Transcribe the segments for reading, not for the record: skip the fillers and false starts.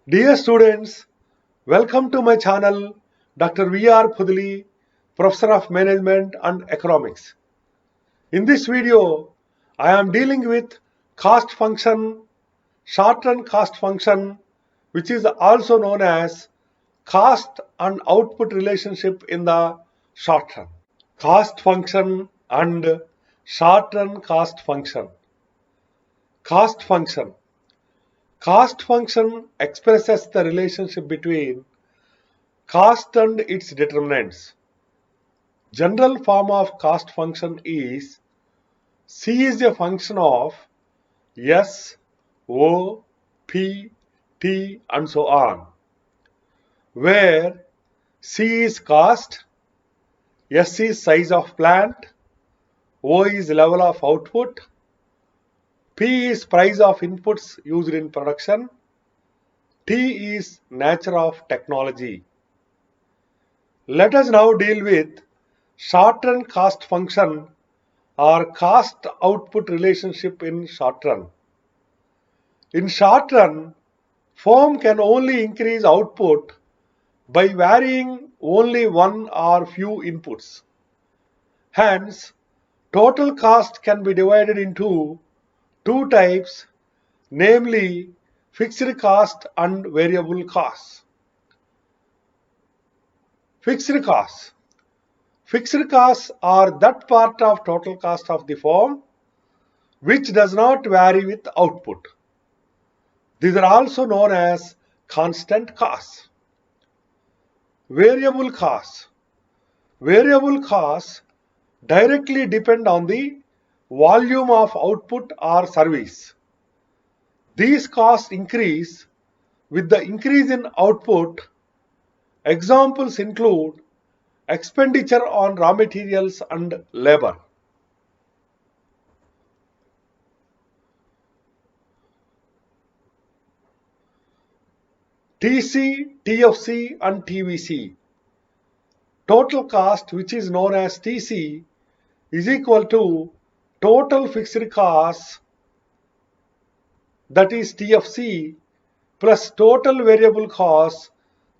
Dear students, welcome to my channel, Dr. V.R. Pudli, Professor of Management and Economics. In this video, I am dealing with cost function, short-run cost function, which is also known as cost and output relationship in the short run. Cost function and short-run cost function. Cost function. Cost function expresses the relationship between cost and its determinants. General form of cost function is C is a function of S, O, P, T and so on, where C is cost, S is size of plant, O is level of output, P is price of inputs used in production, T is nature of technology. Let us now deal with short-run cost function or cost output relationship in short run. In short run, firm can only increase output by varying only one or few inputs. Hence, total cost can be divided into two types, namely fixed cost and variable cost. Fixed costs. Fixed costs are that part of total cost of the firm which does not vary with output. These are also known as constant costs. Variable costs. Variable costs directly depend on the volume of output or service. These costs increase with the increase in output. Examples include expenditure on raw materials and labor. TC, TFC and TVC. Total cost, which is known as TC, is equal to total fixed costs, that is TFC, plus total variable costs,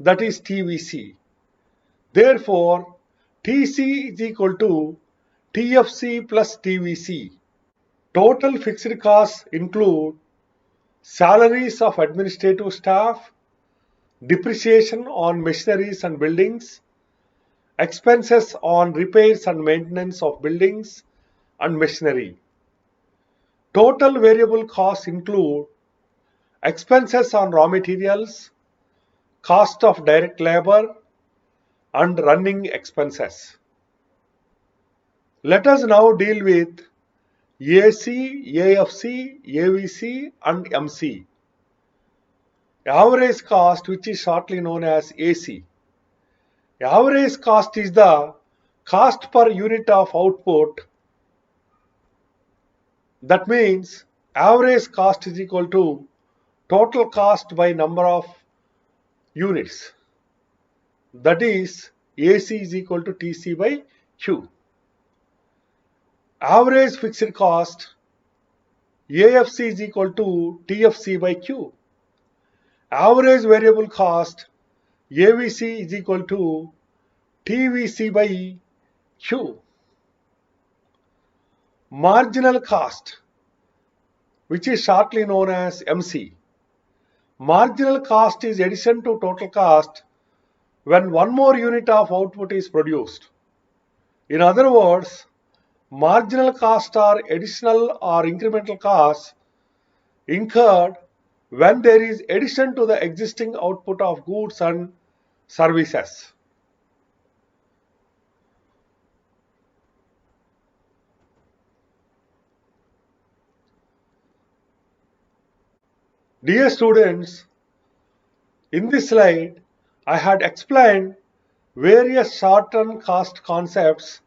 that is TVC. Therefore, TC is equal to TFC plus TVC. Total fixed costs include salaries of administrative staff, depreciation on machineries and buildings, expenses on repairs and maintenance of buildings and machinery. Total variable costs include expenses on raw materials, cost of direct labor, and running expenses. Let us now deal with AC, AFC, AVC, and MC. Average cost, which is shortly known as AC. Average cost is the cost per unit of output. That means average cost is equal to total cost by number of units. That is AC is equal to TC by Q. Average fixed cost, AFC is equal to TFC by Q. Average variable cost, AVC is equal to TVC by Q. Marginal cost, which is shortly known as MC. Marginal cost is addition to total cost when one more unit of output is produced. In other words, marginal costs are additional or incremental costs incurred when there is addition to the existing output of goods and services. Dear students, in this slide, I had explained various short-run cost concepts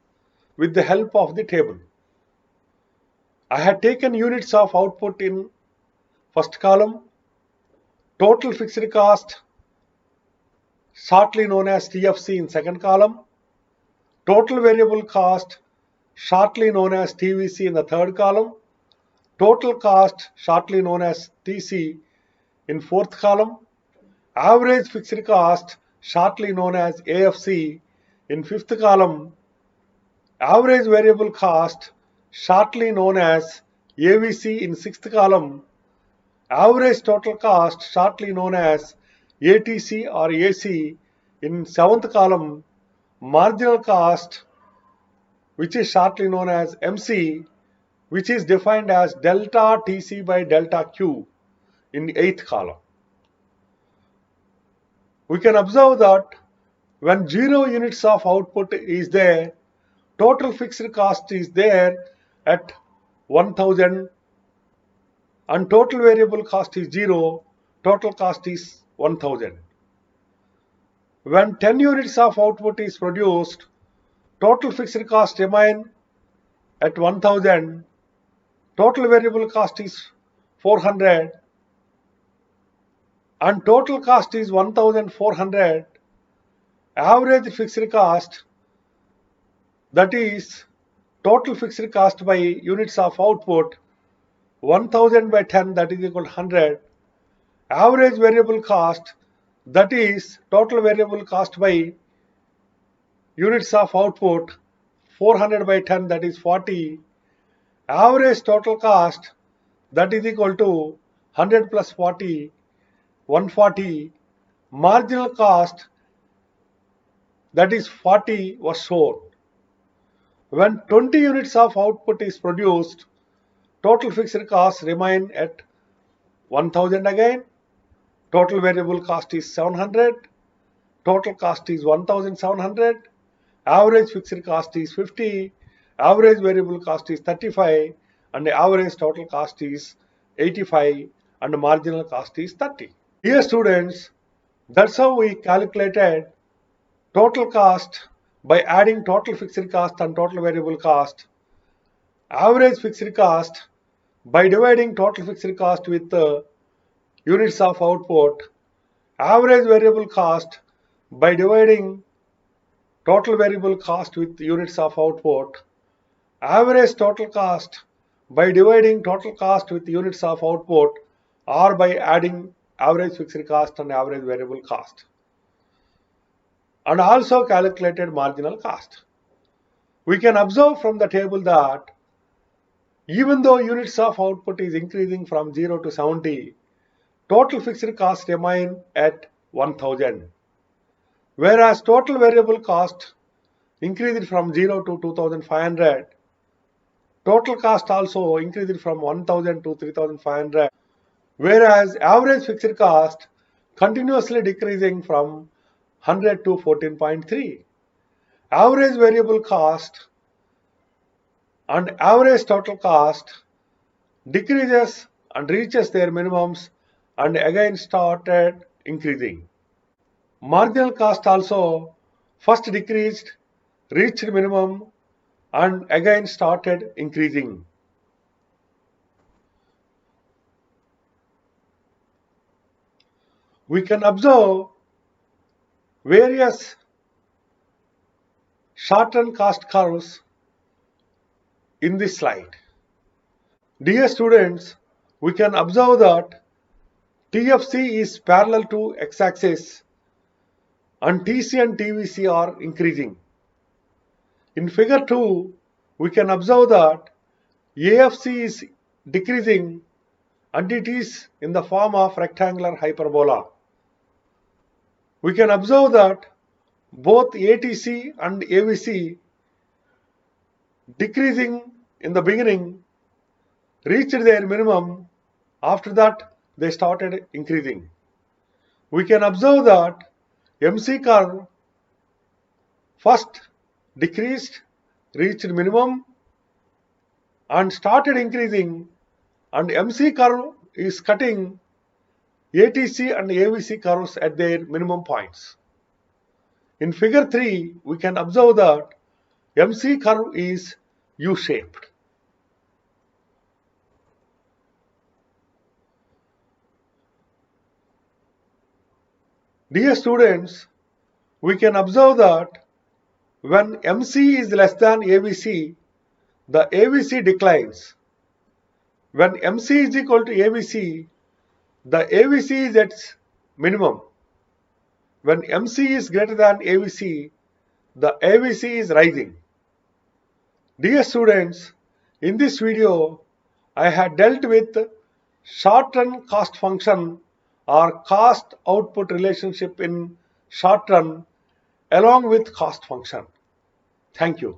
with the help of the table. I had taken units of output in first column, total fixed cost, shortly known as TFC in second column, total variable cost, shortly known as TVC in the third column, total cost, shortly known as TC in fourth column, average fixed cost, shortly known as AFC, in fifth column, average variable cost, shortly known as AVC, in sixth column, average total cost, shortly known as ATC or AC, in seventh column, marginal cost, which is shortly known as MC, which is defined as delta TC by delta Q, in the eighth column. We can observe that when 0 units of output is there, total fixed cost is there at 1000 and total variable cost is 0, total cost is 1000. When 10 units of output is produced, total fixed cost remain at 1000, total variable cost is 400 and total cost is 1400. Average fixed cost, that is total fixed cost by units of output, 1000 by 10, that is equal to 100. Average variable cost, that is total variable cost by units of output, 400 by 10, that is 40. Average total cost, that is equal to 100 plus 40, 140. Marginal cost, that is 40, was shown. When 20 units of output is produced, total fixed costs remain at 1000 again. Total variable cost is 700. Total cost is 1700. Average fixed cost is 50. Average variable cost is 35. And the average total cost is 85. And the marginal cost is 30. Dear students, that's how we calculated total cost by adding total fixed cost and total variable cost. Average fixed cost by dividing total fixed cost with the units of output. Average variable cost by dividing total variable cost with units of output. Average total cost by dividing total cost with units of output, or by adding average fixed cost and average variable cost. And also calculated marginal cost. We can observe from the table that even though units of output is increasing from 0 to 70, total fixed cost remain at 1000. Whereas total variable cost increased from 0 to 2500. Total cost also increased from 1000 to 3500. Whereas average fixed cost continuously decreasing from 100 to 14.3. Average variable cost and average total cost decreases and reaches their minimums and again started increasing. Marginal cost also first decreased, reached minimum and again started increasing. We can observe various shortened cost curves in this slide. Dear students, we can observe that TFC is parallel to x-axis and TC and TVC are increasing. In figure 2, we can observe that AFC is decreasing and it is in the form of rectangular hyperbola. We can observe that both ATC and AVC decreasing in the beginning reached their minimum, after that they started increasing. We can observe that MC curve first decreased, reached minimum and started increasing, and MC curve is cutting ATC and AVC curves at their minimum points. In figure 3, we can observe that MC curve is U-shaped. Dear students, we can observe that when MC is less than AVC, the AVC declines. When MC is equal to AVC, the AVC is at minimum when MC is greater than AVC, the AVC is rising. Dear students, in this video, I had dealt with short-run cost function or cost-output relationship in short run along with cost function. Thank you.